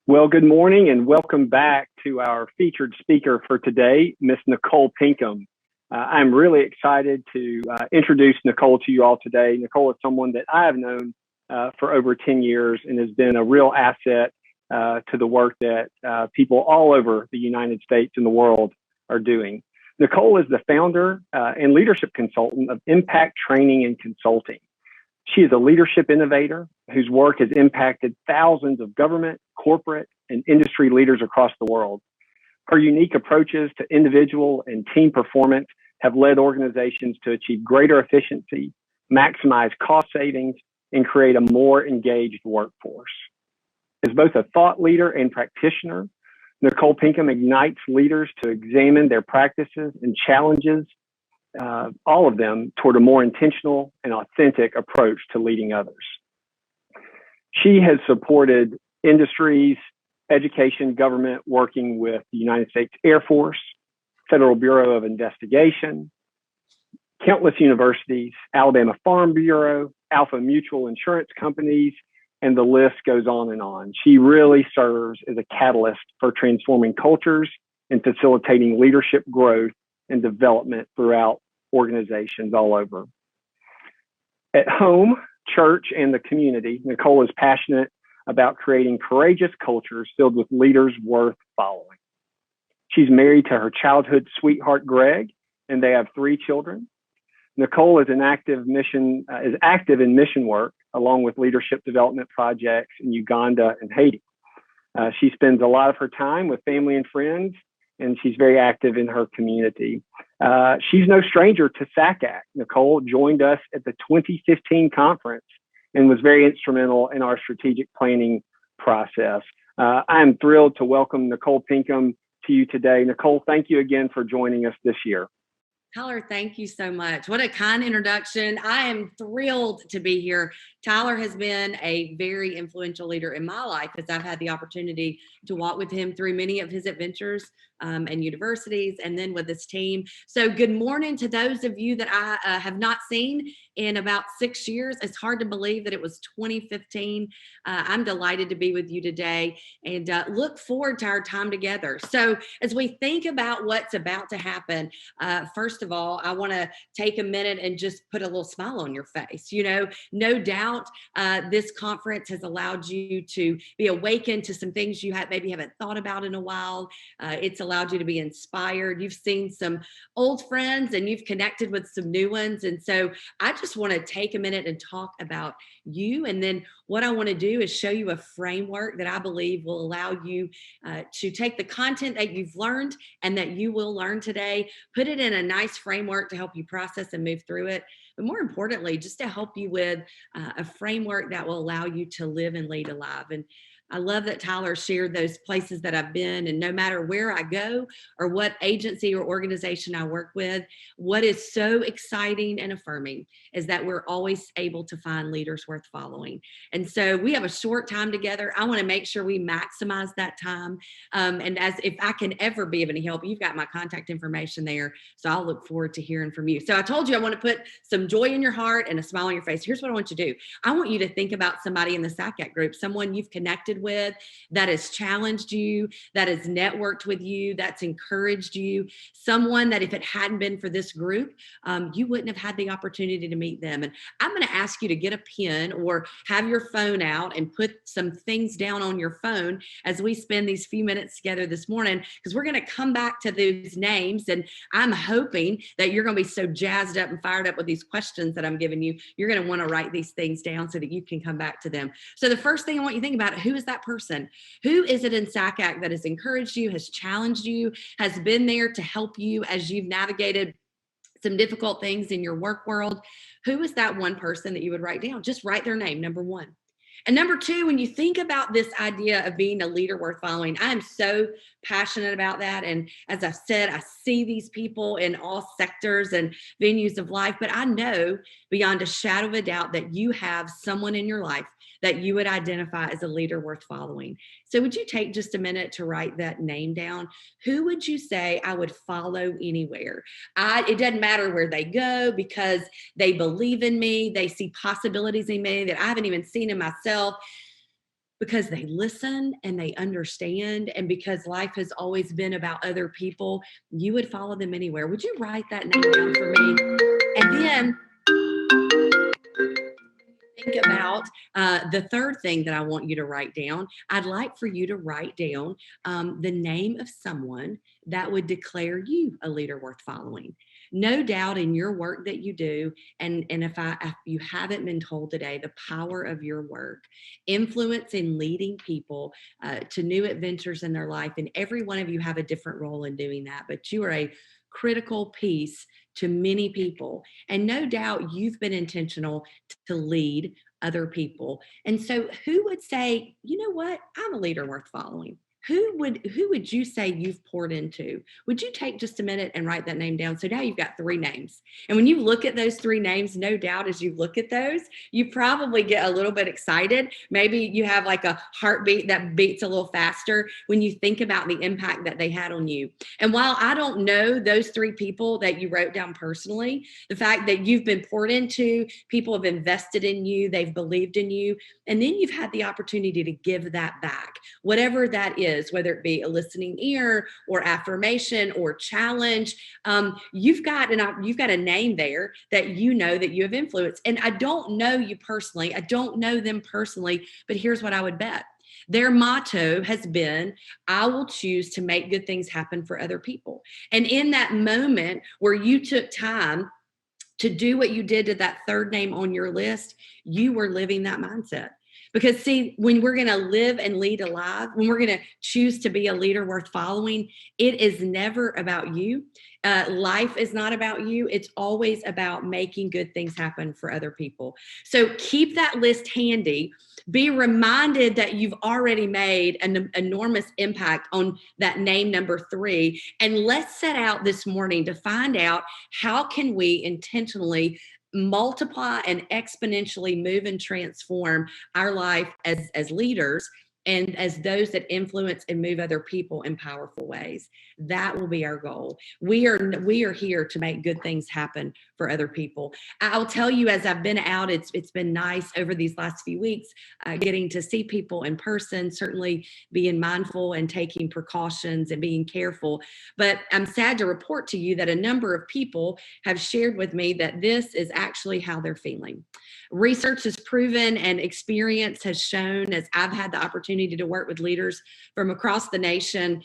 Well, good morning and welcome back to our featured speaker for today, Miss Nicole Pinkham. I'm really excited to introduce Nicole to you all today. Nicole is someone that I have known for over 10 years and has been a real asset to the work that people all over the United States and the world are doing. Nicole is the founder and leadership consultant of Impact Training and Consulting. She is a leadership innovator whose work has impacted thousands of government, corporate, and industry leaders across the world. Her unique approaches to individual and team performance have led organizations to achieve greater efficiency, maximize cost savings, and create a more engaged workforce. As both a thought leader and practitioner, Nicole Pinkham ignites leaders to examine their practices and challenges all of them toward a more intentional and authentic approach to leading others. She has supported industries, education, government, working with the United States Air Force, Federal Bureau of Investigation, countless universities, Alabama Farm Bureau, Alfa Mutual Insurance Companies, and the list goes on and on. She really serves as a catalyst for transforming cultures and facilitating leadership growth and development throughout organizations all over. At home, church, and the community, Nicole is passionate about creating courageous cultures filled with leaders worth following. She's married to her childhood sweetheart, Greg, and they have 3 children. Nicole is active in mission work, along with leadership development projects in Uganda and Haiti. She spends a lot of her time with family and friends, and she's very active in her community. She's no stranger to SACAC. Nicole joined us at the 2015 conference and was very instrumental in our strategic planning process. I'm thrilled to welcome Nicole Pinkham to you today. Nicole, thank you again for joining us this year. Tyler, thank you so much. What a kind introduction. I am thrilled to be here. Tyler has been a very influential leader in my life as I've had the opportunity to walk with him through many of his adventures and universities and then with his team. So good morning to those of you that I have not seen in about 6 years. It's hard to believe that it was 2015. I'm delighted to be with you today and look forward to our time together. So as we think about what's about to happen, first of all, I want to take a minute and just put a little smile on your face. You know, no doubt this conference has allowed you to be awakened to some things you maybe haven't thought about in a while. It's allowed you to be inspired. You've seen some old friends and you've connected with some new ones. And so I just want to take a minute and talk about you. And then what I want to do is show you a framework that I believe will allow you to take the content that you've learned and that you will learn today, put it in a nice framework to help you process and move through it. But more importantly, just to help you with a framework that will allow you to live and lead alive. And I love that Tyler shared those places that I've been, and no matter where I go or what agency or organization I work with, what is so exciting and affirming is that we're always able to find leaders worth following. And so we have a short time together. I want to make sure we maximize that time. And as if I can ever be of any help, you've got my contact information there. So I'll look forward to hearing from you. So I told you I want to put some joy in your heart and a smile on your face. Here's what I want you to do. I want you to think about somebody in the SACAC group, someone you've connected with, that has challenged you, that has networked with you, that's encouraged you, someone that if it hadn't been for this group, you wouldn't have had the opportunity to meet them. And I'm going to ask you to get a pen or have your phone out and put some things down on your phone as we spend these few minutes together this morning, because we're going to come back to those names. And I'm hoping that you're going to be so jazzed up and fired up with these questions that I'm giving you, you're going to want to write these things down so that you can come back to them. So the first thing I want you to think about, who is that person? Who is it in SACAC that has encouraged you, has challenged you, has been there to help you as you've navigated some difficult things in your work world? Who is that one person that you would write down? Just write their name, number one. And number two, when you think about this idea of being a leader worth following, I am so passionate about that. And as I've said, I see these people in all sectors and venues of life, but I know beyond a shadow of a doubt that you have someone in your life that you would identify as a leader worth following. So would you take just a minute to write that name down? Who would you say I would follow anywhere? It doesn't matter where they go because they believe in me. They see possibilities in me that I haven't even seen in myself. because they listen and they understand, and because life has always been about other people, you would follow them anywhere. Would you write that name down for me? And then think about the third thing that I want you to write down. I'd like for you to write down the name of someone that would declare you a leader worth following. No doubt in your work that you do, and if you haven't been told today, the power of your work, influence in leading people to new adventures in their life, and every one of you have a different role in doing that, but you are a critical piece to many people. And no doubt you've been intentional to lead other people. And so who would say, you know what, I'm a leader worth following? Who would you say you've poured into? Would you take just a minute and write that name down? So now you've got 3 names. And when you look at those 3 names, no doubt as you look at those, you probably get a little bit excited. Maybe you have like a heartbeat that beats a little faster when you think about the impact that they had on you. And while I don't know those 3 people that you wrote down personally, the fact that you've been poured into, people have invested in you, they've believed in you, and then you've had the opportunity to give that back, whatever that is, whether it be a listening ear or affirmation or challenge. You've got a name there that you know that you have influenced. And I don't know you personally. I don't know them personally, but here's what I would bet. Their motto has been, I will choose to make good things happen for other people. And in that moment where you took time to do what you did to that third name on your list, you were living that mindset. Because see, when we're going to live and lead alive, when we're going to choose to be a leader worth following, it is never about you. Life is not about you. It's always about making good things happen for other people. So keep that list handy. Be reminded that you've already made an enormous impact on that name number 3. And let's set out this morning to find out how can we intentionally multiply and exponentially move and transform our life as leaders and as those that influence and move other people in powerful ways. That will be our goal. We are here to make good things happen for other people. I'll tell you, as I've been out, it's been nice over these last few weeks, getting to see people in person, certainly being mindful and taking precautions and being careful. But I'm sad to report to you that a number of people have shared with me that this is actually how they're feeling. Research has proven and experience has shown, as I've had the opportunity to work with leaders from across the nation,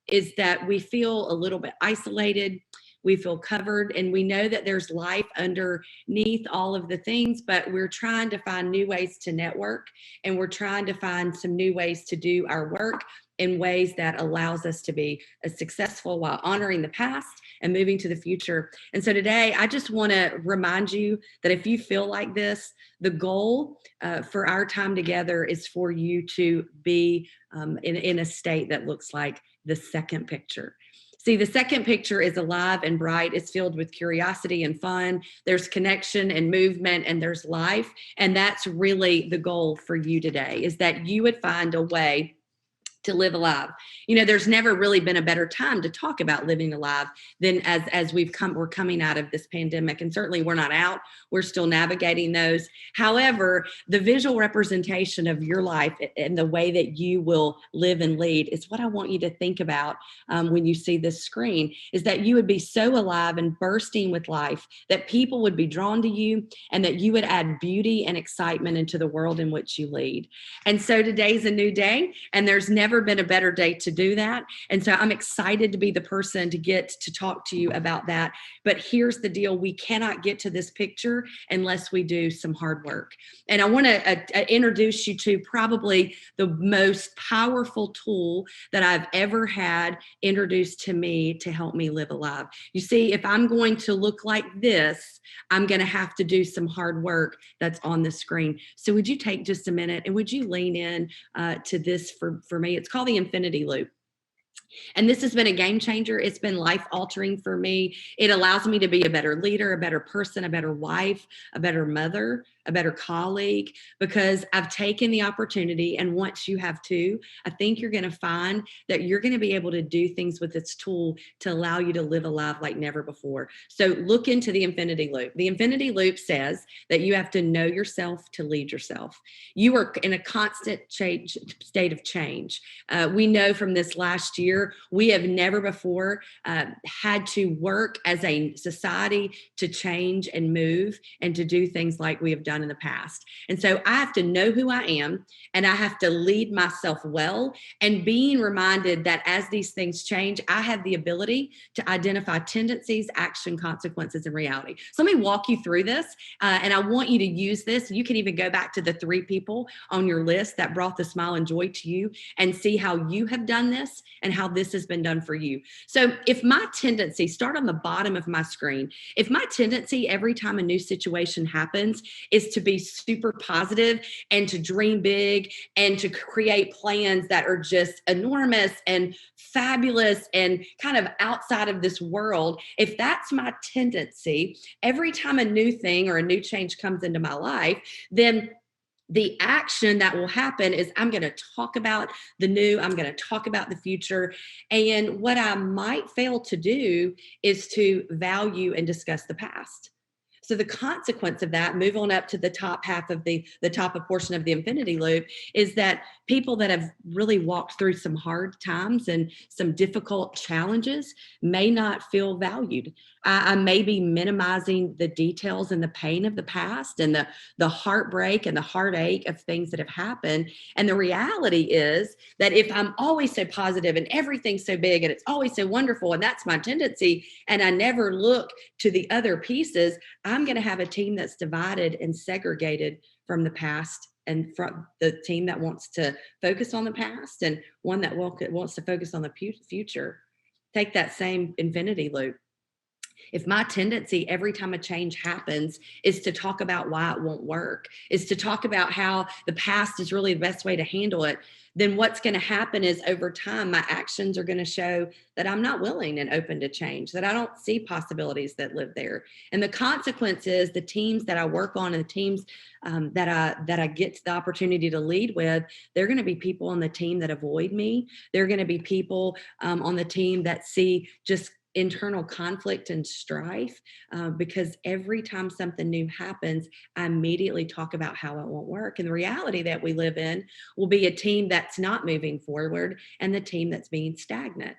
is that we feel a little bit isolated. We feel covered, and we know that there's life underneath all of the things, but we're trying to find new ways to network, and we're trying to find some new ways to do our work in ways that allows us to be successful while honoring the past and moving to the future. And so today, I just want to remind you that if you feel like this, the goal for our time together is for you to be in a state that looks like the second picture. See, the second picture is alive and bright. It's filled with curiosity and fun. There's connection and movement, and there's life. And that's really the goal for you today, is that you would find a way to live alive. You know, there's never really been a better time to talk about living alive than as we're coming out of this pandemic. And certainly we're not out, we're still navigating those. However, the visual representation of your life and the way that you will live and lead is what I want you to think about when you see this screen, is that you would be so alive and bursting with life that people would be drawn to you, and that you would add beauty and excitement into the world in which you lead. And so today's a new day, and there's never been a better day to do that. And so I'm excited to be the person to get to talk to you about that. But here's the deal. We cannot get to this picture unless we do some hard work. And I want to introduce you to probably the most powerful tool that I've ever had introduced to me to help me live alive. You see, if I'm going to look like this, I'm going to have to do some hard work that's on the screen. So would you take just a minute and would you lean in to this for me? It's called the infinity loop. And this has been a game changer. It's been life altering for me. It allows me to be a better leader, a better person, a better wife, a better mother, a better colleague, because I've taken the opportunity. And once you have too, I think you're going to find that you're going to be able to do things with this tool to allow you to live a life like never before. So look into the infinity loop. The infinity loop says that you have to know yourself to lead yourself. You are in a constant state of change. We know from this last year, we have never before had to work as a society to change and move and to do things like we have done in the past. And so I have to know who I am, and I have to lead myself well, and being reminded that as these things change, I have the ability to identify tendencies, action, consequences, and reality. So let me walk you through this, and I want you to use this. You can even go back to the 3 people on your list that brought the smile and joy to you and see how you have done this and how this has been done for you. So if my tendency, start on the bottom of my screen, if my tendency every time a new situation happens is to be super positive and to dream big and to create plans that are just enormous and fabulous and kind of outside of this world, if that's my tendency, every time a new thing or a new change comes into my life, then the action that will happen is I'm going to talk about the new, I'm going to talk about the future. And what I might fail to do is to value and discuss the past. So the consequence of that, move on up to the top half of the top portion of the infinity loop, is that people that have really walked through some hard times and some difficult challenges may not feel valued. I may be minimizing the details and the pain of the past and the heartbreak and the heartache of things that have happened. And the reality is that if I'm always so positive and everything's so big and it's always so wonderful, and that's my tendency, and I never look to the other pieces, I'm going to have a team that's divided and segregated from the past, and from the team that wants to focus on the past and one that wants to focus on the future. Take that same infinity loop. If my tendency every time a change happens is to talk about why it won't work, is to talk about how the past is really the best way to handle it, then what's going to happen is over time, my actions are going to show that I'm not willing and open to change, that I don't see possibilities that live there. And the consequence is the teams that I work on and the teams that I get the opportunity to lead with, they're going to be people on the team that avoid me. They're going to be people on the team that see just internal conflict and strife, because every time something new happens, I immediately talk about how it won't work. And the reality that we live in will be a team that's not moving forward and the team that's being stagnant.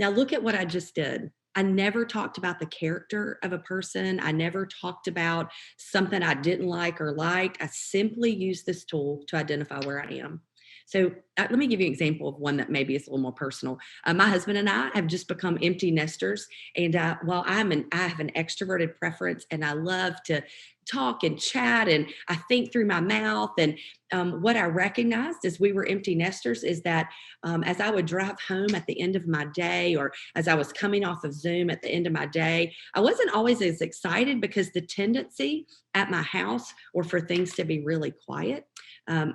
Now, look at what I just did. I never talked about the character of a person. I never talked about something I didn't like or liked. I simply used this tool to identify where I am. So let me give you an example of one that maybe is a little more personal. My husband and I have just become empty nesters. And while I have an extroverted preference and I love to talk and chat and I think through my mouth. And what I recognized as we were empty nesters is that as I would drive home at the end of my day, or as I was coming off of Zoom at the end of my day, I wasn't always as excited because the tendency at my house were for things to be really quiet.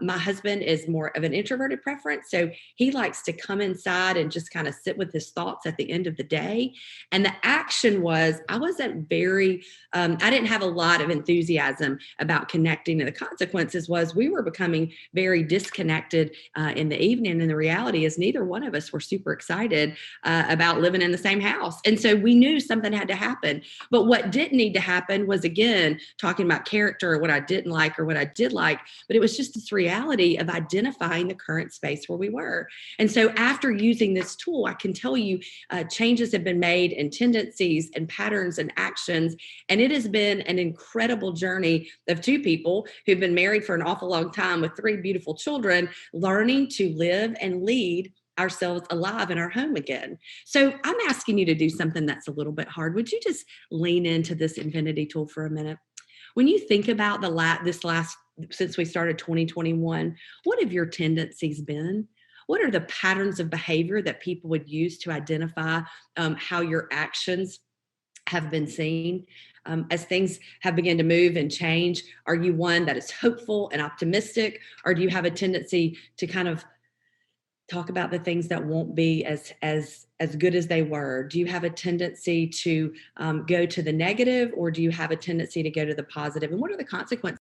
My husband is more of an introverted preference. So he likes to come inside and just kind of sit with his thoughts at the end of the day. And the action was, I wasn't I didn't have a lot of enthusiasm about connecting. And the consequences was we were becoming very disconnected in the evening. And the reality is neither one of us were super excited about living in the same house. And so we knew something had to happen. But what didn't need to happen was, again, talking about character or what I didn't like or what I did like, but it was just this reality of identifying the current space where we were. And so after using this tool, I can tell you changes have been made in tendencies and patterns and actions. And it has been an incredible journey of 2 people who've been married for an awful long time with 3 beautiful children, learning to live and lead ourselves alive in our home again. So I'm asking you to do something that's a little bit hard. Would you just lean into this infinity tool for a minute? When you think about since we started 2021, what have your tendencies been? What are the patterns of behavior that people would use to identify how your actions have been seen? As things have begun to move and change, are you one that is hopeful and optimistic, or do you have a tendency to kind of talk about the things that won't be as good as they were? Do you have a tendency to go to the negative, or do you have a tendency to go to the positive? And what are the consequences?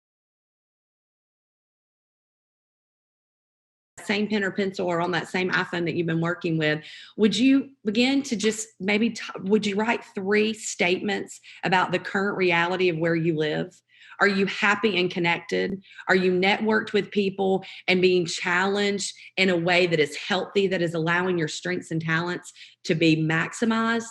Same pen or pencil or on that same iPhone that you've been working with, would you begin to just maybe would you write 3 statements about the current reality of where you live? Are you happy and connected? Are you networked with people and being challenged in a way that is healthy, that is allowing your strengths and talents to be maximized?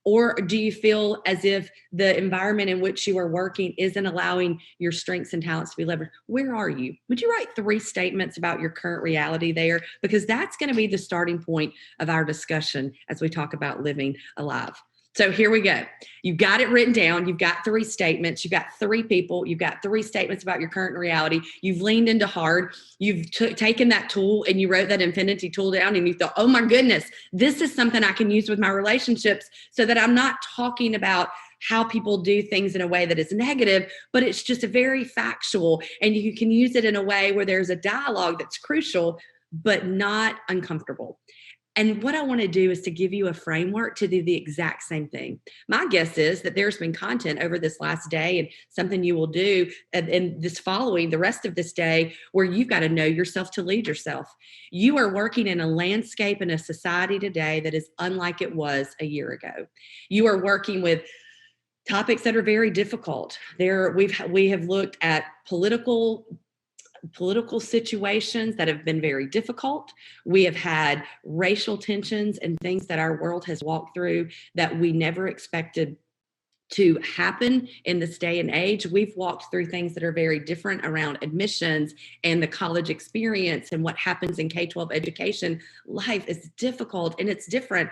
Or do you feel as if the environment in which you are working isn't allowing your strengths and talents to be leveraged? Where are you? Would you write 3 statements about your current reality there? Because that's going to be the starting point of our discussion as we talk about living alive. So here we go. You've got it written down. You've got 3 statements. You've got 3 people. You've got 3 statements about your current reality. You've leaned into hard. You've taken that tool and you wrote that infinity tool down and you thought, oh my goodness, this is something I can use with my relationships so that I'm not talking about how people do things in a way that is negative, but it's just very factual. And you can use it in a way where there's a dialogue that's crucial, but not uncomfortable. And what I want to do is to give you a framework to do the exact same thing. My guess is that there's been content over this last day and something you will do in this following the rest of this day where you've got to know yourself to lead yourself. You are working in a landscape in a society today that is unlike it was a year ago. You are working with topics that are very difficult. We have looked at political situations that have been very difficult. We have had racial tensions and things that our world has walked through that we never expected to happen in this day and age. We've walked through things that are very different around admissions and the college experience and what happens in K-12 education. Life is difficult and it's different.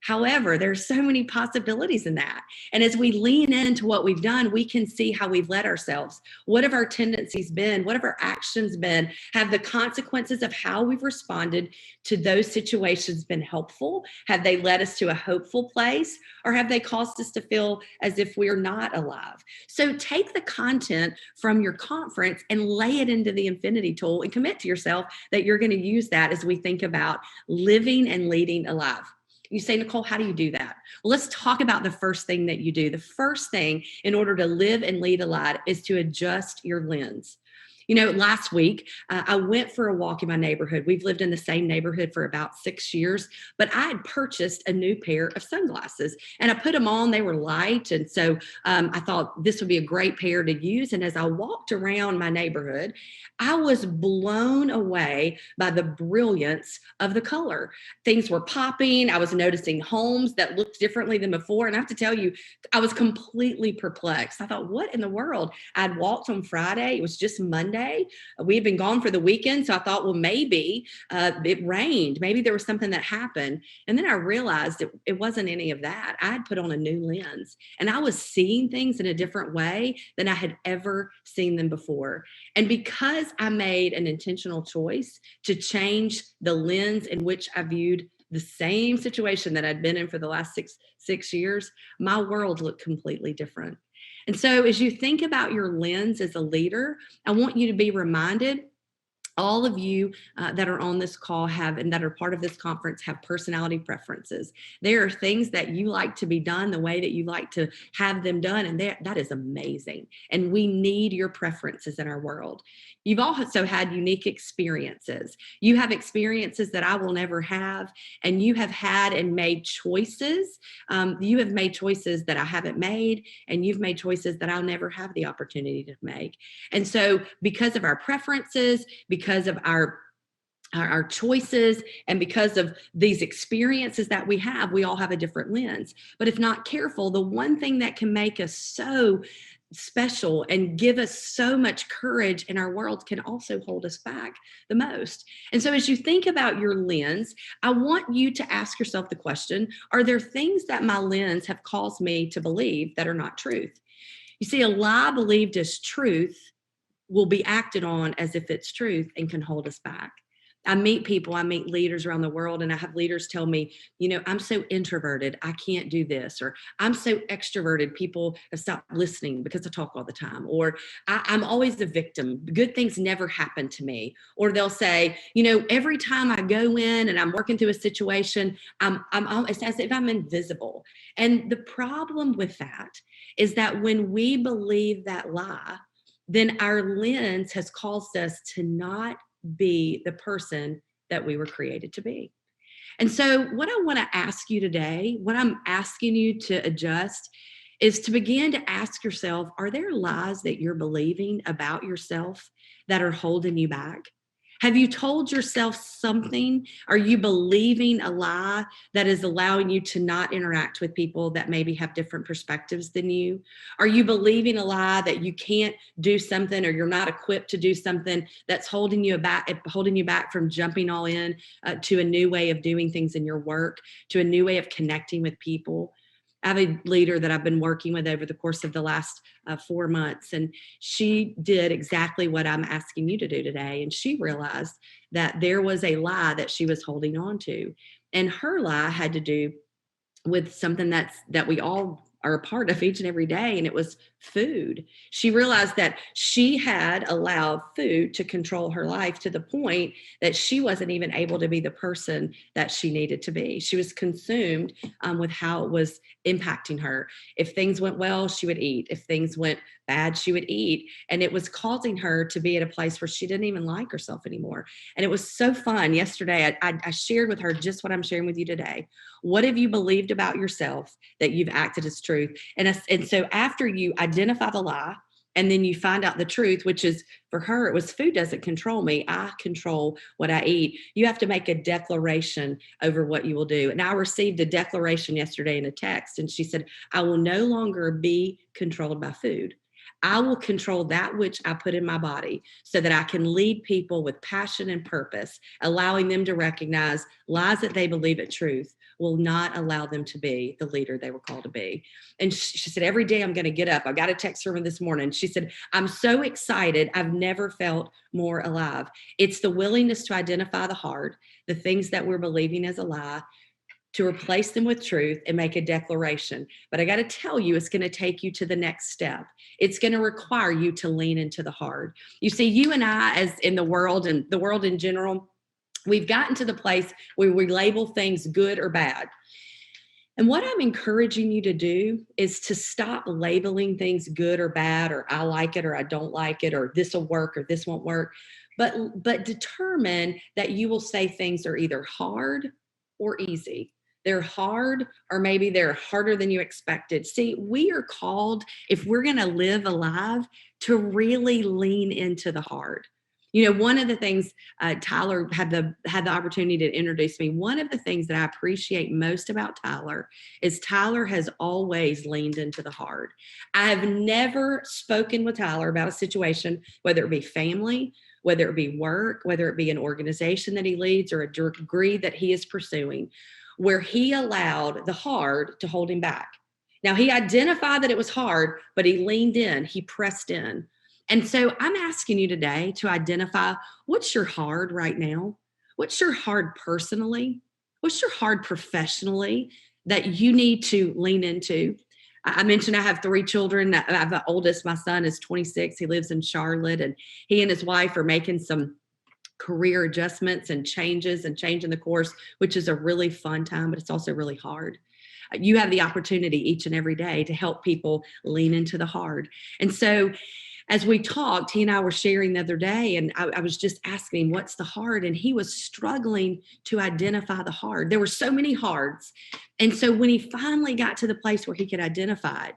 However, there's so many possibilities in that. And as we lean into what we've done, we can see how we've led ourselves. What have our tendencies been? What have our actions been? Have the consequences of how we've responded to those situations been helpful? Have they led us to a hopeful place? Or have they caused us to feel as if we're not alive? So take the content from your conference and lay it into the infinity tool and commit to yourself that you're going to use that as we think about living and leading alive. You say, Nicole, how do you do that? Well, let's talk about the first thing that you do. The first thing in order to live and lead a life is to adjust your lens. You know, last week, I went for a walk in my neighborhood. We've lived in the same neighborhood for about 6 years, but I had purchased a new pair of sunglasses and I put them on. They were light. And so I thought this would be a great pair to use. And as I walked around my neighborhood, I was blown away by the brilliance of the color. Things were popping. I was noticing homes that looked differently than before. And I have to tell you, I was completely perplexed. I thought, what in the world? I'd walked on Friday. It was just Monday. We had been gone for the weekend. So I thought, well, maybe it rained. Maybe there was something that happened. And then I realized it wasn't any of that. I had put on a new lens and I was seeing things in a different way than I had ever seen them before. And because I made an intentional choice to change the lens in which I viewed the same situation that I'd been in for the last six years, my world looked completely different. And so as you think about your lens as a leader, I want you to be reminded, all of you that are on this call and that are part of this conference have personality preferences. There are things that you like to be done the way that you like to have them done, and that is amazing. And we need your preferences in our world. You've also had unique experiences. You have experiences that I will never have, and you have had and made choices. You have made choices that I haven't made, and you've made choices that I'll never have the opportunity to make. And so because of our preferences, because of our choices, and because of these experiences that we have, we all have a different lens. But if not careful, the one thing that can make us so special and give us so much courage in our world can also hold us back the most. And so as you think about your lens, I want you to ask yourself the question, are there things that my lens have caused me to believe that are not truth? You see, a lie believed as truth will be acted on as if it's truth and can hold us back. I meet people, I meet leaders around the world, and I have leaders tell me, I'm so introverted, I can't do this, or I'm so extroverted, people have stopped listening because I talk all the time, or I'm always the victim. Good things never happen to me. Or they'll say, every time I go in and I'm working through a situation, it's as if I'm invisible. And the problem with that is that when we believe that lie, then our lens has caused us to not be the person that we were created to be. And so what I want to ask you today, what I'm asking you to adjust, is to begin to ask yourself, are there lies that you're believing about yourself that are holding you back? Have you told yourself something? Are you believing a lie that is allowing you to not interact with people that maybe have different perspectives than you? Are you believing a lie that you can't do something, or you're not equipped to do something that's holding you back from jumping all in to a new way of doing things in your work, to a new way of connecting with people? I have a leader that I've been working with over the course of the last 4 months, and she did exactly what I'm asking you to do today. And she realized that there was a lie that she was holding on to. And her lie had to do with something that we all are a part of each and every day, and it was food. She realized that she had allowed food to control her life to the point that she wasn't even able to be the person that she needed to be. She was consumed with how it was impacting her. If things went well, she would eat. If things went bad, she would eat. And it was causing her to be at a place where she didn't even like herself anymore. And it was so fun. Yesterday, I shared with her just what I'm sharing with you today. What have you believed about yourself that you've acted as truth? And so after you identify the lie, and then you find out the truth, which is, for her, it was food doesn't control me. I control what I eat. You have to make a declaration over what you will do. And I received a declaration yesterday in a text, and she said, I will no longer be controlled by food. I will control that which I put in my body so that I can lead people with passion and purpose, allowing them to recognize lies that they believe are truth will not allow them to be the leader they were called to be. And she said, every day I'm going to get up. I got a text from her this morning. She said, I'm so excited. I've never felt more alive. It's the willingness to identify the hard, the things that we're believing as a lie, to replace them with truth and make a declaration. But I got to tell you, it's going to take you to the next step. It's going to require you to lean into the hard. You see, you and I, as in the world and the world in general, we've gotten to the place where we label things good or bad. And what I'm encouraging you to do is to stop labeling things good or bad, or I like it or I don't like it, or this will work or this won't work. But determine that you will say things are either hard or easy. They're hard, or maybe they're harder than you expected. See, we are called, if we're going to live alive, to really lean into the hard. One of the things Tyler had the opportunity to introduce me. One of the things that I appreciate most about Tyler is Tyler has always leaned into the hard. I have never spoken with Tyler about a situation, whether it be family, whether it be work, whether it be an organization that he leads, or a degree that he is pursuing, where he allowed the hard to hold him back. Now, he identified that it was hard, but he leaned in, he pressed in. And so I'm asking you today to identify, what's your hard right now? What's your hard personally? What's your hard professionally that you need to lean into? I mentioned I have 3 children. I have the oldest, my son is 26. He lives in Charlotte, and he and his wife are making some career adjustments and changes and changing the course, which is a really fun time, but it's also really hard. You have the opportunity each and every day to help people lean into the hard. And so as we talked, he and I were sharing the other day, and I was just asking him, what's the hard? And he was struggling to identify the hard. There were so many hards. And so when he finally got to the place where he could identify it,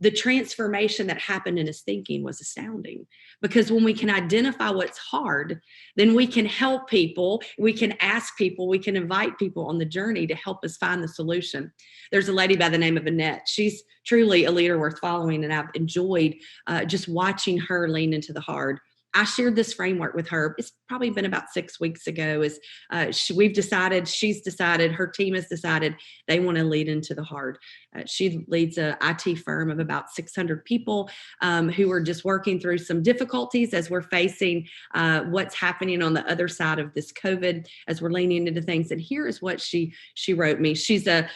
the transformation that happened in his thinking was astounding. Because when we can identify what's hard, then we can help people, we can ask people, we can invite people on the journey to help us find the solution. There's a lady by the name of Annette. She's truly a leader worth following, and I've enjoyed just watching her lean into the hard. I shared this framework with her. It's probably been about 6 weeks ago. She's decided, her team has decided they want to lead into the hard. She leads an IT firm of about 600 people who are just working through some difficulties as we're facing what's happening on the other side of this COVID, as we're leaning into things. And here is what she wrote me. She's a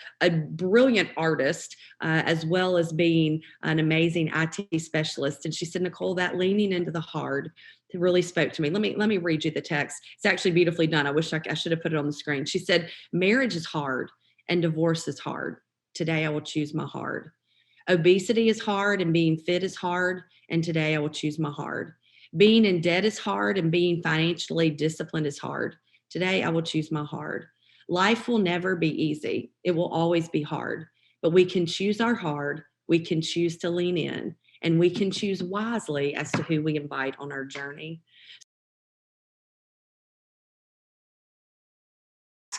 brilliant artist, as well as being an amazing IT specialist. And she said, Nicole, that leaning into the hard really spoke to me. Let me read you the text. It's actually beautifully done. I wish I should have put it on the screen. She said, marriage is hard and divorce is hard. Today I will choose my hard. Obesity is hard and being fit is hard. And today I will choose my hard. Being in debt is hard and being financially disciplined is hard. Today I will choose my hard. Life will never be easy. It will always be hard, but we can choose our hard. We can choose to lean in, and we can choose wisely as to who we invite on our journey.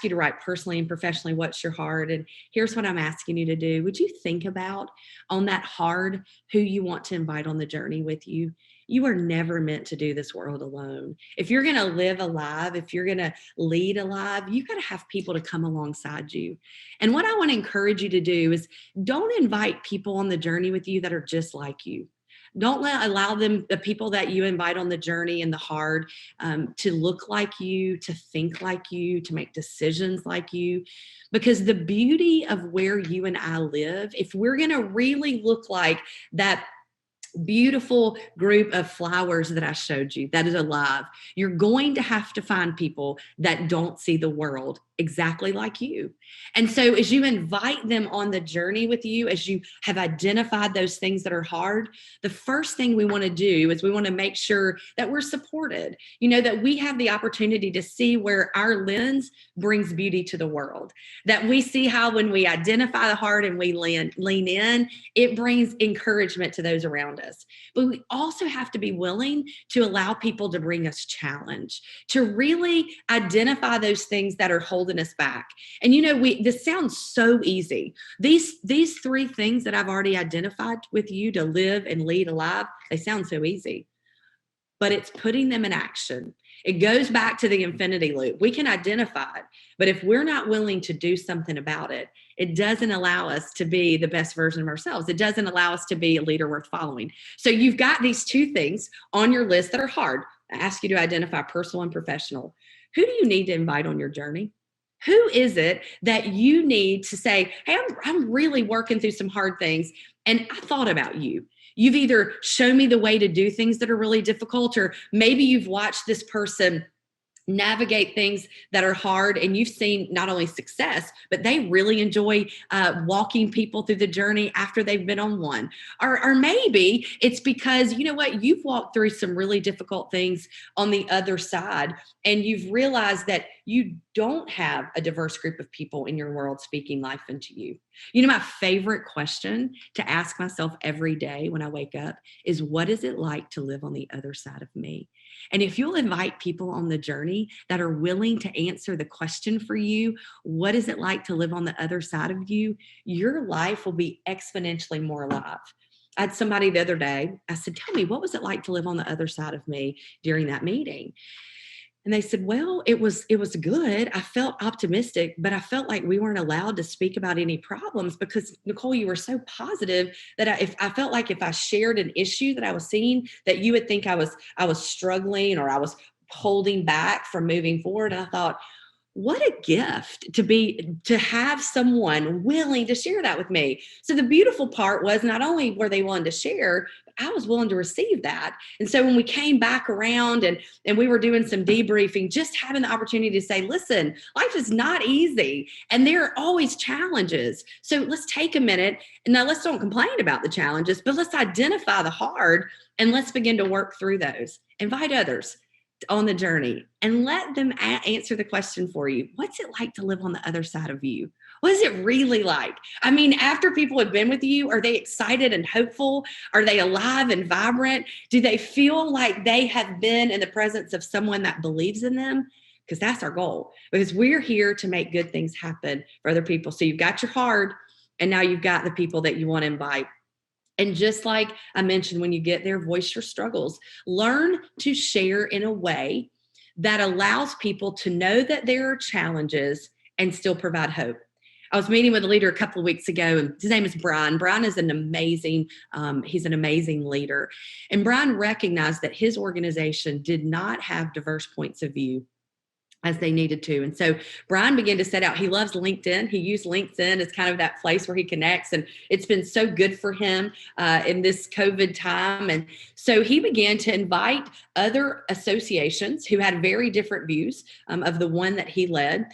You to write personally and professionally what's your hard, and here's what I'm asking you to do. Would you think about on that hard who you want to invite on the journey with you? You are never meant to do this world alone. If you're going to live alive, if you're going to lead alive, you got to have people to come alongside you. And what I want to encourage you to do is don't invite people on the journey with you that are just like you. Don't allow them, the people that you invite on the journey and the hard, to look like you, to think like you, to make decisions like you. Because the beauty of where you and I live, if we're going to really look like that beautiful group of flowers that I showed you that is alive, you're going to have to find people that don't see the world exactly like you. And so as you invite them on the journey with you, as you have identified those things that are hard, the first thing we want to do is we want to make sure that we're supported, that we have the opportunity to see where our lens brings beauty to the world, that we see how when we identify the hard and we lean in, it brings encouragement to those around us. But we also have to be willing to allow people to bring us challenge, to really identify those things that are holding us back. And this sounds so easy. These three things that I've already identified with you to live and lead alive, they sound so easy, but it's putting them in action. It goes back to the infinity loop. We can identify it, but if we're not willing to do something about it, it doesn't allow us to be the best version of ourselves. It doesn't allow us to be a leader worth following. So you've got these two things on your list that are hard. I ask you to identify personal and professional. Who do you need to invite on your journey? Who is it that you need to say, hey, I'm really working through some hard things, and I thought about you. You've either shown me the way to do things that are really difficult, or maybe you've watched this person navigate things that are hard and you've seen not only success, but they really enjoy walking people through the journey after they've been on one. Or maybe it's because, you've walked through some really difficult things on the other side and you've realized that you don't have a diverse group of people in your world speaking life into you. My favorite question to ask myself every day when I wake up is, what is it like to live on the other side of me? And if you'll invite people on the journey that are willing to answer the question for you, what is it like to live on the other side of you? Your life will be exponentially more alive. I had somebody the other day, I said, tell me, what was it like to live on the other side of me during that meeting? And they said, well, it was good. I felt optimistic, but I felt like we weren't allowed to speak about any problems because, Nicole, you were so positive that I felt like if I shared an issue that I was seeing, that you would think I was struggling or I was holding back from moving forward. And I thought, what a gift to have someone willing to share that with me. So the beautiful part was not only were they willing to share, but I was willing to receive that. And so when we came back around and we were doing some debriefing, just having the opportunity to say, listen, life is not easy and there are always challenges. So let's take a minute and now let's don't complain about the challenges, but let's identify the hard and let's begin to work through those. Invite others on the journey and let them answer the question for you. What's it like to live on the other side of you? What is it really like? I mean, after people have been with you, are they excited and hopeful? Are they alive and vibrant? Do they feel like they have been in the presence of someone that believes in them? Because that's our goal, because we're here to make good things happen for other people. So you've got your hard, and now you've got the people that you want to invite. And just like I mentioned, when you get there, voice your struggles. Learn to share in a way that allows people to know that there are challenges and still provide hope. I was meeting with a leader a couple of weeks ago, and his name is Brian. Brian is he's an amazing leader. And Brian recognized that his organization did not have diverse points of view as they needed to. And so Brian began to set out, he loves LinkedIn. He used LinkedIn as kind of that place where he connects. And it's been so good for him in this COVID time. And so he began to invite other associations who had very different views of the one that he led,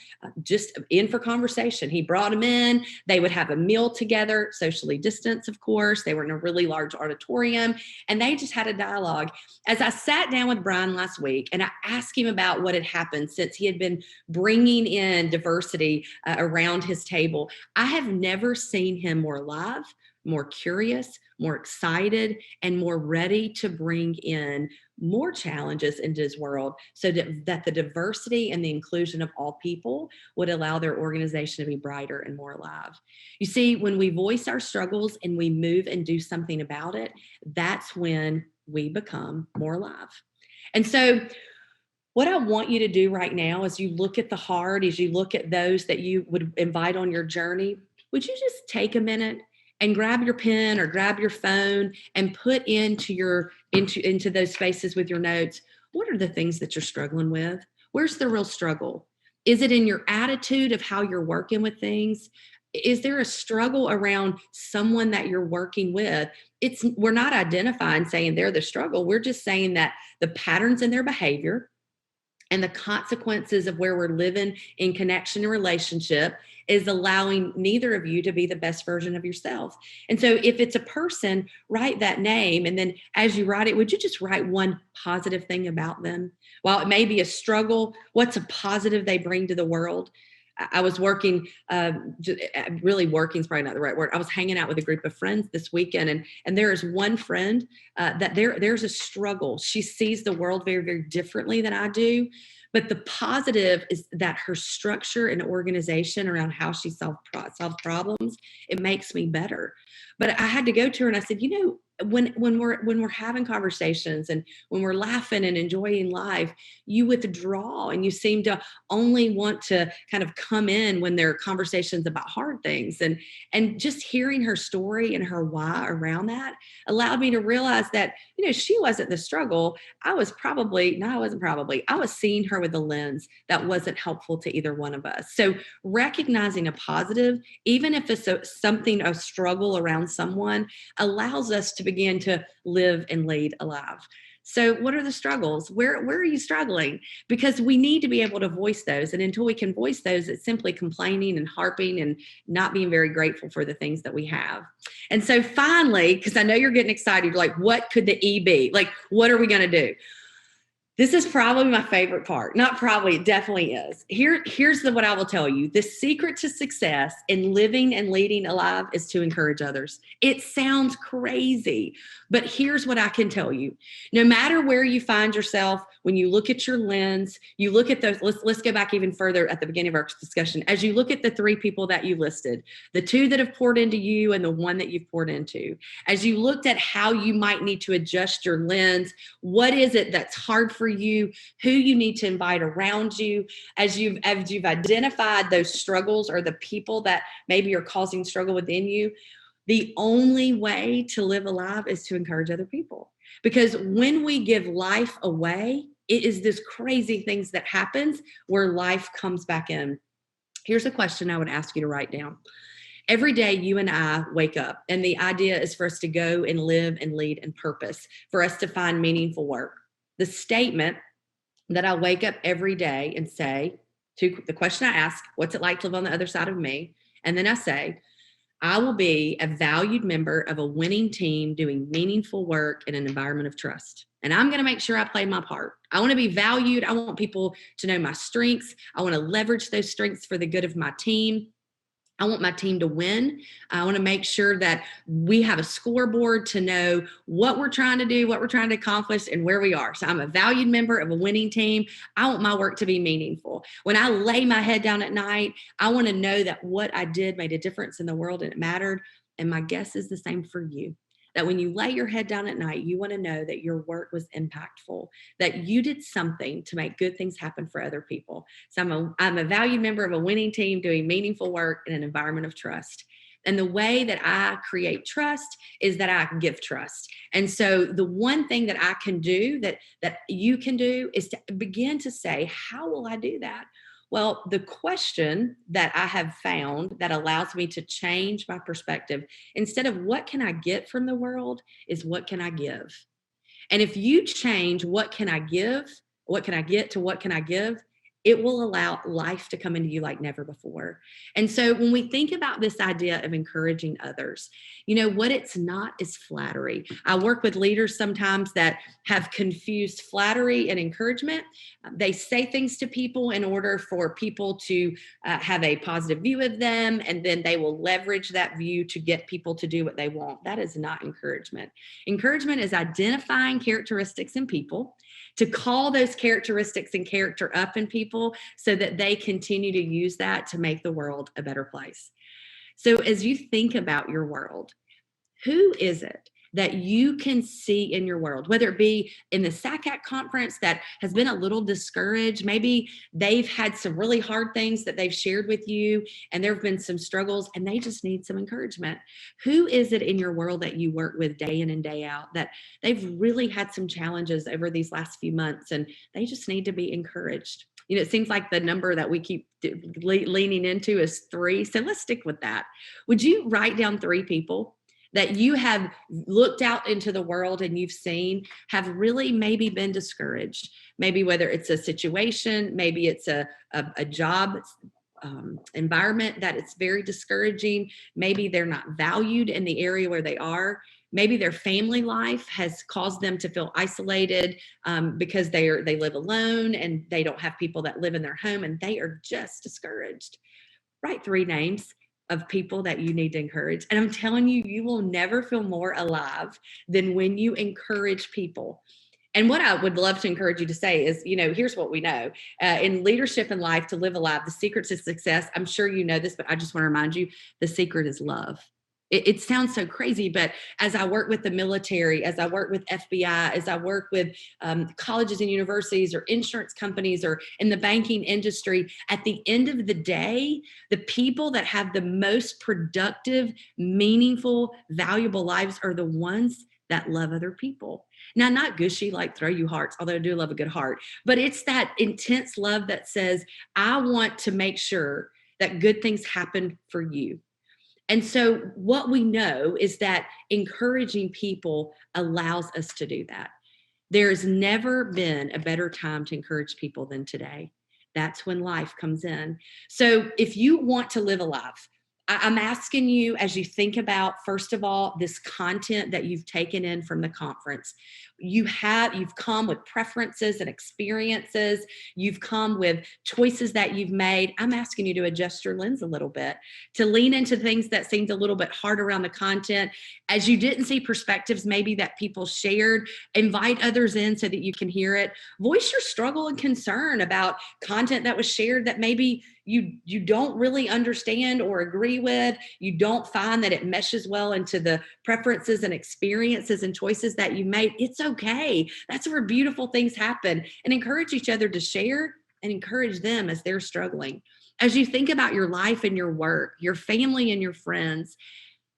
just in for conversation. He brought them in. They would have a meal together, socially distanced, of course. They were in a really large auditorium, and they just had a dialogue. As I sat down with Brian last week and I asked him about what had happened since he had been bringing in diversity around his table, I have never seen him more alive, more curious, more excited, and more ready to bring in more challenges into his world so that the diversity and the inclusion of all people would allow their organization to be brighter and more alive. You see, when we voice our struggles and we move and do something about it, that's when we become more alive. And so what I want you to do right now, as you look at the hard, as you look at those that you would invite on your journey, would you just take a minute and grab your pen or grab your phone and put into those spaces with your notes, what are the things that you're struggling with? Where's the real struggle? Is it in your attitude of how you're working with things? Is there a struggle around someone that you're working with? We're not identifying saying they're the struggle. We're just saying that the patterns in their behavior and the consequences of where we're living in connection and relationship is allowing neither of you to be the best version of yourself. And so if it's a person, write that name. And then as you write it, would you just write one positive thing about them? While it may be a struggle, what's a positive they bring to the world? I was working, really working is probably not the right word. I was hanging out with a group of friends this weekend, and there is one friend that there's a struggle. She sees the world very, very differently than I do. But the positive is that her structure and organization around how she solves problems, it makes me better. But I had to go to her and I said, when we're having conversations and when we're laughing and enjoying life, you withdraw and you seem to only want to kind of come in when there are conversations about hard things. And just hearing her story and her why around that allowed me to realize that, she wasn't the struggle. I was seeing her with a lens that wasn't helpful to either one of us. So recognizing a positive, even if it's a struggle around someone, allows us to begin to live and lead alive. So what are the struggles? Where are you struggling? Because we need to be able to voice those. And until we can voice those, it's simply complaining and harping and not being very grateful for the things that we have. And so finally, because I know you're getting excited, like, what could the E be? Like, what are we going to do? This is probably my favorite part. Not probably, it definitely is. Here's what I will tell you. The secret to success in living and leading alive is to encourage others. It sounds crazy, but here's what I can tell you. No matter where you find yourself, when you look at your lens, you look at those, let's go back even further at the beginning of our discussion. As you look at the three people that you listed, the two that have poured into you and the one that you've poured into, as you looked at how you might need to adjust your lens, what is it that's hard for you, who you need to invite around you, as you've identified those struggles or the people that maybe are causing struggle within you, the only way to live alive is to encourage other people. Because when we give life away, it is this crazy things that happens where life comes back in. Here's a question I would ask you to write down. Every day you and I wake up, and the idea is for us to go and live and lead in purpose, for us to find meaningful work. The statement that I wake up every day and say, to the question I ask, what's it like to live on the other side of me? And then I say, I will be a valued member of a winning team doing meaningful work in an environment of trust. And I'm going to make sure I play my part. I want to be valued. I want people to know my strengths. I want to leverage those strengths for the good of my team. I want my team to win. I want to make sure that we have a scoreboard to know what we're trying to do, what we're trying to accomplish, and where we are. So I'm a valued member of a winning team. I want my work to be meaningful. When I lay my head down at night, I want to know that what I did made a difference in the world and it mattered. And my guess is the same for you. that when you lay your head down at night, you want to know that your work was impactful, that you did something to make good things happen for other people. So I'm a valued member of a winning team doing meaningful work in an environment of trust. And the way that I create trust is that I give trust. And so the one thing that I can do, that you can do, is to begin to say, how will I do that? Well, the question that I have found that allows me to change my perspective, instead of what can I get from the world, is what can I give? And if you change what can I give, what can I get, to what can I give, it will allow life to come into you like never before. And so when we think about this idea of encouraging others, what it's not is flattery. I work with leaders sometimes that have confused flattery and encouragement. They say things to people in order for people to have a positive view of them, and then they will leverage that view to get people to do what they want. That is not encouragement. Encouragement is identifying characteristics in people, to call those characteristics and character up in people so that they continue to use that to make the world a better place. So as you think about your world, who is it that you can see in your world, whether it be in the SACAC conference that has been a little discouraged? Maybe they've had some really hard things that they've shared with you, and there have been some struggles and they just need some encouragement. Who is it in your world that you work with day in and day out that they've really had some challenges over these last few months and they just need to be encouraged? It seems like the number that we keep leaning into is 3. So let's stick with that. Would you write down 3 people that you have looked out into the world and you've seen have really maybe been discouraged? Maybe whether it's a situation, maybe it's a job environment that it's very discouraging. Maybe they're not valued in the area where they are. Maybe their family life has caused them to feel isolated because they live alone and they don't have people that live in their home and they are just discouraged. Write 3 names of people that you need to encourage. And I'm telling you, you will never feel more alive than when you encourage people. And what I would love to encourage you to say is, here's what we know. In leadership and life, to live alive, the secret to success, I'm sure you know this, but I just want to remind you, the secret is love. It sounds so crazy, but as I work with the military, as I work with FBI, as I work with colleges and universities or insurance companies or in the banking industry, at the end of the day, the people that have the most productive, meaningful, valuable lives are the ones that love other people. Now, not gushy, like throw you hearts, although I do love a good heart, but it's that intense love that says, I want to make sure that good things happen for you. And so what we know is that encouraging people allows us to do that. There's never been a better time to encourage people than today. That's when life comes in. So if you want to live alive, I'm asking you, as you think about, first of all, this content that you've taken in from the conference, you've come with preferences and experiences. You've come with choices that you've made. I'm asking you to adjust your lens a little bit, to lean into things that seemed a little bit hard around the content. As you didn't see perspectives maybe that people shared, invite others in so that you can hear it. Voice your struggle and concern about content that was shared that maybe you don't really understand or agree with. You don't find that it meshes well into the preferences and experiences and choices that you made. It's okay. That's where beautiful things happen. And encourage each other to share and encourage them as they're struggling. As you think about your life and your work, your family and your friends,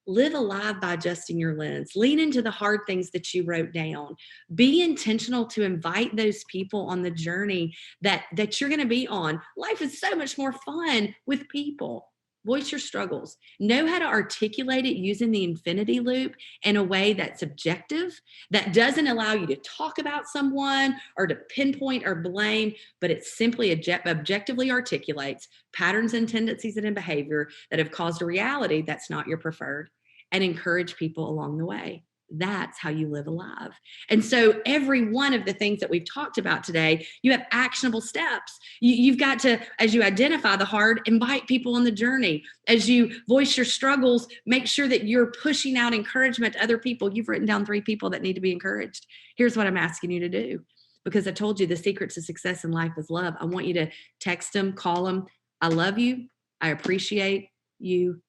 live alive by adjusting your lens. Lean into the hard things that you wrote down. Be intentional to invite those people on the journey that you're going to be on. Life is so much more fun with people. Voice your struggles. Know how to articulate it using the infinity loop in a way that's objective, that doesn't allow you to talk about someone or to pinpoint or blame, but it simply objectively articulates patterns and tendencies and behavior that have caused a reality that's not your preferred, and encourage people along the way. That's how you live alive. And so every one of the things that we've talked about today, you have actionable steps. You've got to, as you identify the hard, invite people on the journey. As you voice your struggles, make sure that you're pushing out encouragement to other people. You've written down 3 people that need to be encouraged. Here's what I'm asking you to do. Because I told you the secret to success in life is love. I want you to text them, call them. I love you. I appreciate you.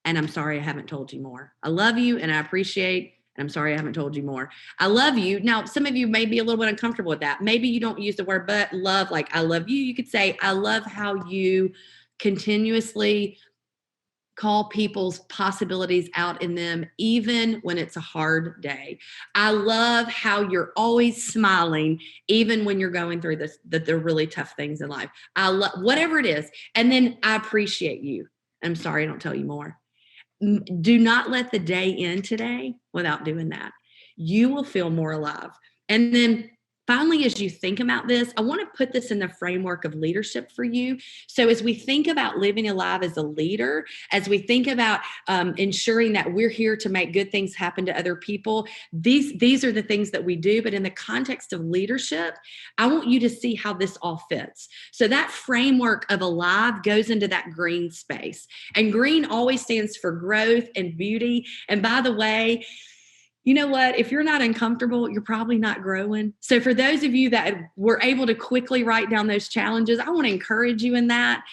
And I'm sorry I haven't told you more. I love you and I appreciate I'm sorry I haven't told you more. I love you. Now, some of you may be a little bit uncomfortable with that. Maybe you don't use the word but love, like I love you. You could say, I love how you continuously call people's possibilities out in them, even when it's a hard day. I love how you're always smiling, even when you're going through the really tough things in life. I love whatever it is. And then I appreciate you. I'm sorry I don't tell you more. Do not let the day end today without doing that. You will feel more alive. And then finally, as you think about this, I want to put this in the framework of leadership for you. So as we think about living alive as a leader, as we think about ensuring that we're here to make good things happen to other people, these are the things that we do. But in the context of leadership, I want you to see how this all fits. So that framework of alive goes into that green space. And green always stands for growth and beauty. And by the way, you know what? If you're not uncomfortable, you're probably not growing. So for those of you that were able to quickly write down those challenges, I want to encourage you in that.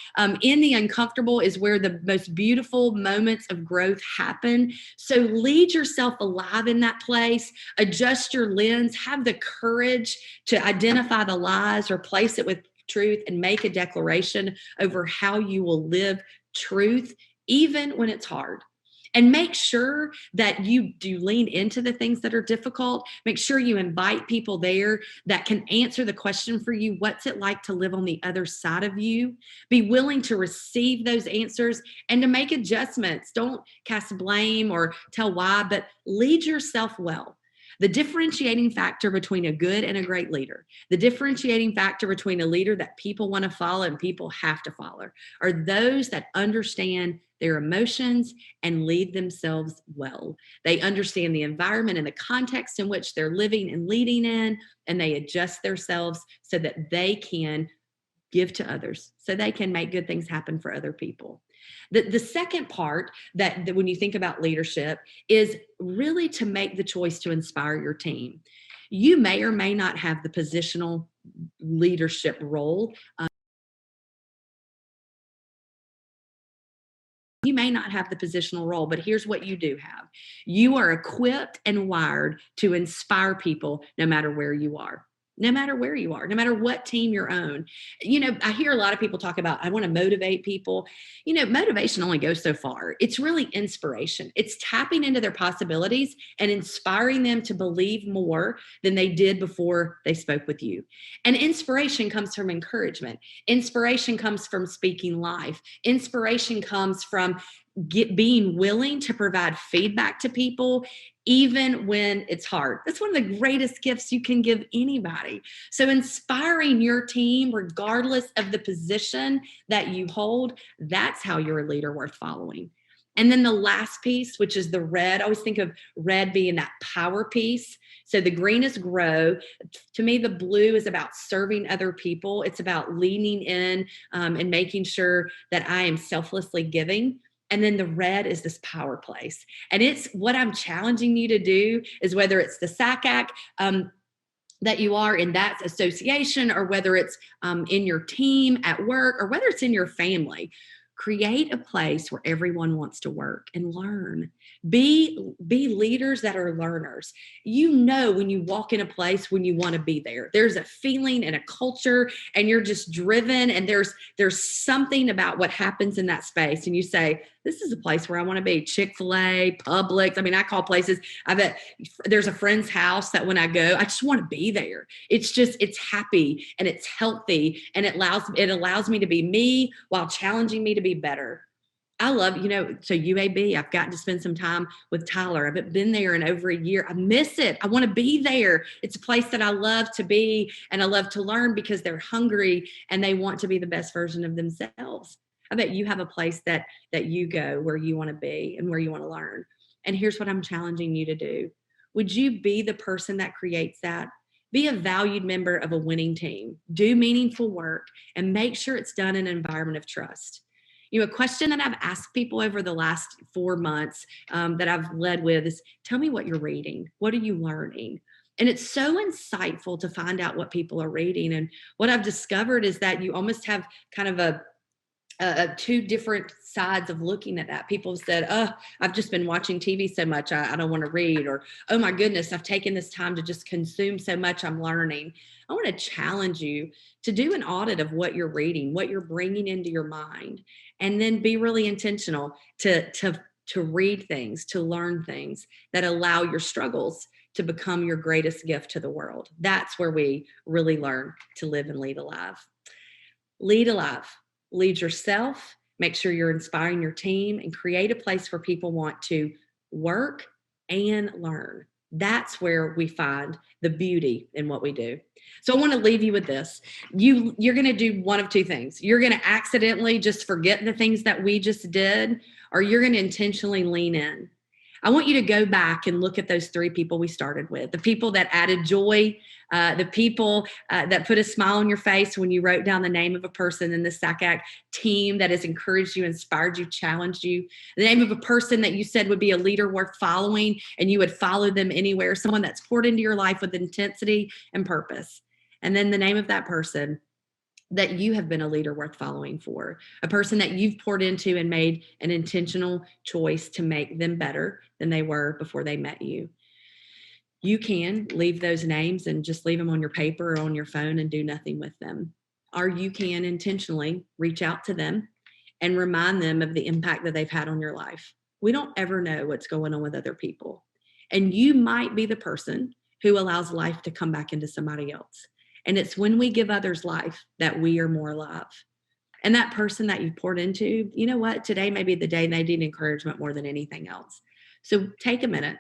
In the uncomfortable is where the most beautiful moments of growth happen. So lead yourself alive in that place, adjust your lens, have the courage to identify the lies, replace it with truth, and make a declaration over how you will live truth, even when it's hard. And make sure that you do lean into the things that are difficult. Make sure you invite people there that can answer the question for you. What's it like to live on the other side of you? Be willing to receive those answers and to make adjustments. Don't cast blame or tell why, but lead yourself well. The differentiating factor between a good and a great leader, the differentiating factor between a leader that people want to follow and people have to follow, are those that understand their emotions and lead themselves well. They understand the environment and the context in which they're living and leading in, and they adjust themselves so that they can give to others, so they can make good things happen for other people. The second part that when you think about leadership is really to make the choice to inspire your team. You may or may not have the positional leadership role. You may not have the positional role, but here's what you do have. You are equipped and wired to inspire people no matter where you are. No matter where you are, no matter what team you're on. You know, I hear a lot of people talk about, I want to motivate people. You know, motivation only goes so far. It's really inspiration. It's tapping into their possibilities and inspiring them to believe more than they did before they spoke with you. And inspiration comes from encouragement. Inspiration comes from speaking life. Inspiration comes from being willing to provide feedback to people, even when it's hard. That's one of the greatest gifts you can give anybody. So inspiring your team, regardless of the position that you hold, that's how you're a leader worth following. And then the last piece, which is the red, I always think of red being that power piece. So the green is grow. To me, the blue is about serving other people. It's about leaning in and making sure that I am selflessly giving. And then the red is this power place. And it's what I'm challenging you to do is whether it's the SACAC that you are in that association, or whether it's in your team at work, or whether it's in your family, create a place where everyone wants to work and learn. Be leaders that are learners. You know when you walk in a place when you want to be there. There's a feeling and a culture, and you're just driven, and there's something about what happens in that space, and you say, this is a place where I want to be. Chick-fil-A, Publix. I mean, I call places, I bet there's a friend's house that when I go, I just want to be there. It's happy and it's healthy, and it allows me to be me while challenging me to be better. I love, so UAB, I've gotten to spend some time with Tyler. I haven't been there in over a year. I miss it. I want to be there. It's a place that I love to be, and I love to learn because they're hungry and they want to be the best version of themselves. I bet you have a place that you go where you want to be and where you want to learn. And here's what I'm challenging you to do. Would you be the person that creates that? Be a valued member of a winning team. Do meaningful work and make sure it's done in an environment of trust. A question that I've asked people over the last 4 months that I've led with is, tell me what you're reading. What are you learning? And it's so insightful to find out what people are reading. And what I've discovered is that you almost have kind of two different sides of looking at that. People have said, oh, I've just been watching TV so much, I don't want to read. Or, oh my goodness, I've taken this time to just consume so much, I'm learning. I want to challenge you to do an audit of what you're reading, what you're bringing into your mind, and then be really intentional to read things, to learn things that allow your struggles to become your greatest gift to the world. That's where we really learn to live and lead alive. Lead alive. Lead yourself, make sure you're inspiring your team, and create a place where people want to work and learn. That's where we find the beauty in what we do. So I want to leave you with this. You're going to do one of two things. You're going to accidentally just forget the things that we just did, or you're going to intentionally lean in. I want you to go back and look at those three people we started with, the people that added joy, the people that put a smile on your face when you wrote down the name of a person in the SACAC team that has encouraged you, inspired you, challenged you, the name of a person that you said would be a leader worth following and you would follow them anywhere, someone that's poured into your life with intensity and purpose. And then the name of that person that you have been a leader worth following for, a person that you've poured into and made an intentional choice to make them better than they were before they met you. You can leave those names and just leave them on your paper or on your phone and do nothing with them. Or you can intentionally reach out to them and remind them of the impact that they've had on your life. We don't ever know what's going on with other people. And you might be the person who allows life to come back into somebody else. And it's when we give others life that we are more alive. And that person that you've poured into, you know what? Today may be the day they need encouragement more than anything else. So take a minute.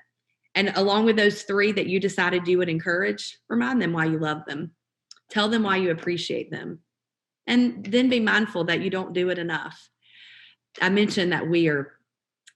And along with those three that you decided you would encourage, remind them why you love them. Tell them why you appreciate them. And then be mindful that you don't do it enough. I mentioned that we are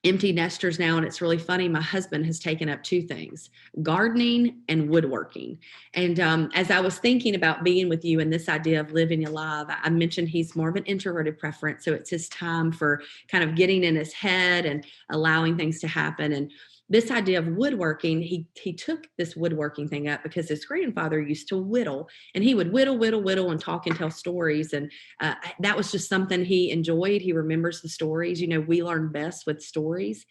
empty nesters now, and it's really funny. My husband has taken up two things, gardening and woodworking. And as I was thinking about being with you and this idea of living alive, I mentioned he's more of an introverted preference. So it's his time for kind of getting in his head and allowing things to happen. And this idea of woodworking, he took this woodworking thing up because his grandfather used to whittle, and he would whittle and talk and tell stories. And that was just something he enjoyed. He remembers the stories. You know, we learn best with stories.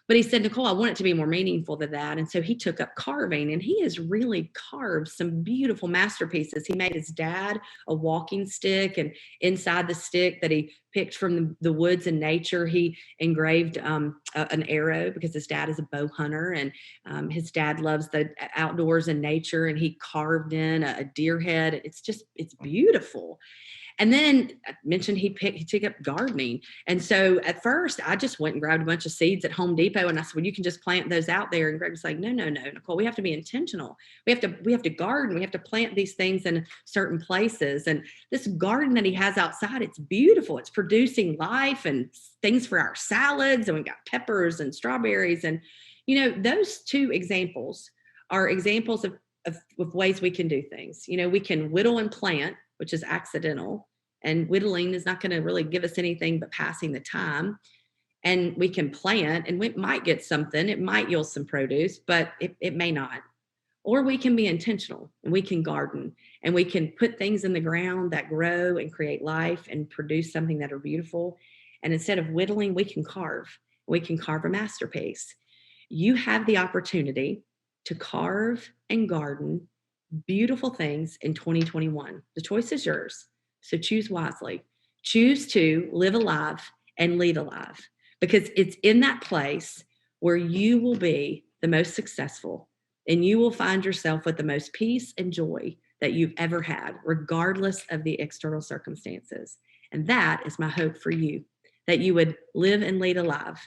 But he said, Nicole, I want it to be more meaningful than that. And so he took up carving, and he has really carved some beautiful masterpieces. He made his dad a walking stick, and inside the stick that he picked from the woods and nature, he engraved an arrow because his dad is a bow hunter, and his dad loves the outdoors and nature, and he carved in a deer head. It's beautiful. And then I mentioned he took up gardening. And so at first I just went and grabbed a bunch of seeds at Home Depot. And I said, well, you can just plant those out there. And Greg was like, no, Nicole, we have to be intentional. We have to garden. We have to plant these things in certain places. And this garden that he has outside, it's beautiful. It's producing life and things for our salads. And we've got peppers and strawberries. And, you know, those two examples are examples of ways we can do things. You know, we can whittle and plant, which is accidental, and whittling is not going to really give us anything but passing the time. And we can plant, and we might get something. It might yield some produce, but it may not. Or we can be intentional, and we can garden, and we can put things in the ground that grow and create life and produce something that are beautiful. And instead of whittling, we can carve. We can carve a masterpiece. You have the opportunity to carve and garden beautiful things in 2021. The choice is yours. So choose wisely. Choose to live alive and lead alive, because it's in that place where you will be the most successful, and you will find yourself with the most peace and joy that you've ever had, regardless of the external circumstances. And that is my hope for you, that you would live and lead alive,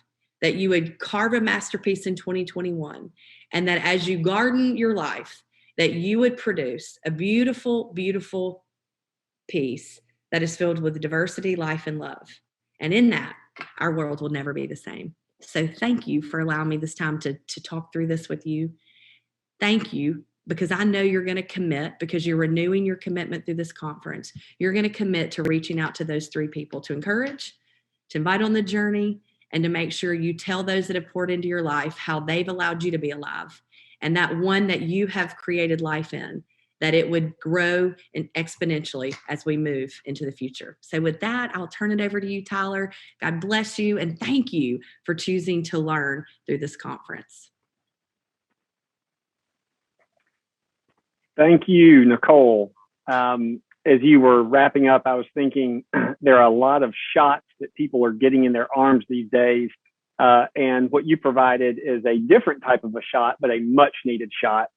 that you would carve a masterpiece in 2021, and that as you garden your life, that you would produce a beautiful, beautiful piece that is filled with diversity, life, and love. And in that, our world will never be the same. So thank you for allowing me this time to talk through this with you. Thank you, because I know you're going to commit, because you're renewing your commitment through this conference. You're going to commit to reaching out to those three people, to encourage, to invite on the journey, and to make sure you tell those that have poured into your life how they've allowed you to be alive. And that one that you have created life in, that it would grow and exponentially as we move into the future. So with that, I'll turn it over to you, Tyler. God bless you, and thank you for choosing to learn through this conference. Thank you, Nicole. As you were wrapping up, I was thinking there are a lot of shots that people are getting in their arms these days. And what you provided is a different type of a shot, but a much needed shot.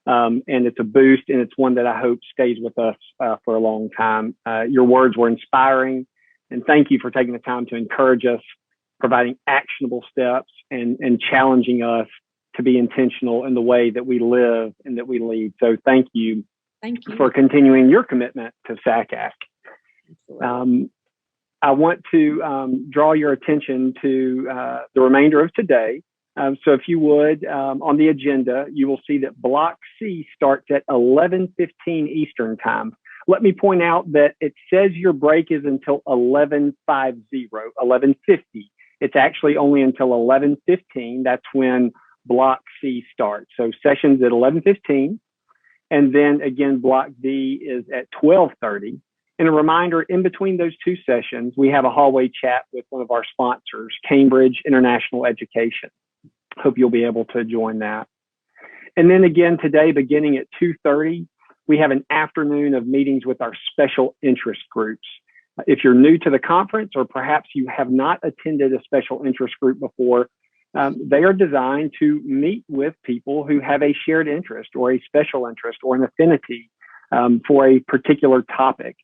And it's a boost, and it's one that I hope stays with us for a long time. Your words were inspiring, and thank you for taking the time to encourage us, providing actionable steps, and challenging us to be intentional in the way that we live and that we lead. So thank you. Thank you for continuing your commitment to SACAC. I want to draw your attention to the remainder of today. So if you would, on the agenda, you will see that Block C starts at 11:15 Eastern Time. Let me point out that it says your break is until 11:50. It's actually only until 11:15. That's when Block C starts. So sessions at 11:15. And then again, Block D is at 12:30. And a reminder, in between those two sessions, we have a hallway chat with one of our sponsors, Cambridge International Education. Hope you'll be able to join that. And then again, today, beginning at 2:30, we have an afternoon of meetings with our special interest groups. If you're new to the conference, or perhaps you have not attended a special interest group before, they are designed to meet with people who have a shared interest or a special interest or an affinity for a particular topic.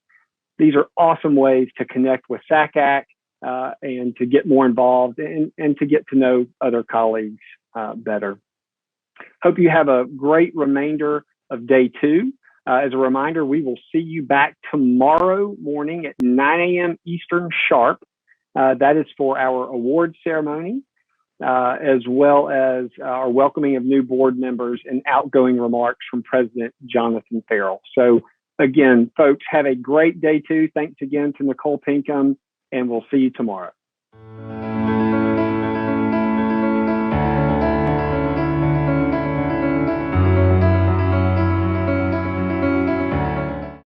These are awesome ways to connect with SACAC and to get more involved and to get to know other colleagues better. Hope you have a great remainder of day 2. As a reminder, we will see you back tomorrow morning at 9 a.m. Eastern sharp. That is for our award ceremony, as well as our welcoming of new board members and outgoing remarks from President Jonathan Farrell. So again, folks, have a great day 2. Thanks again to Nicole Pinkham, and we'll see you tomorrow.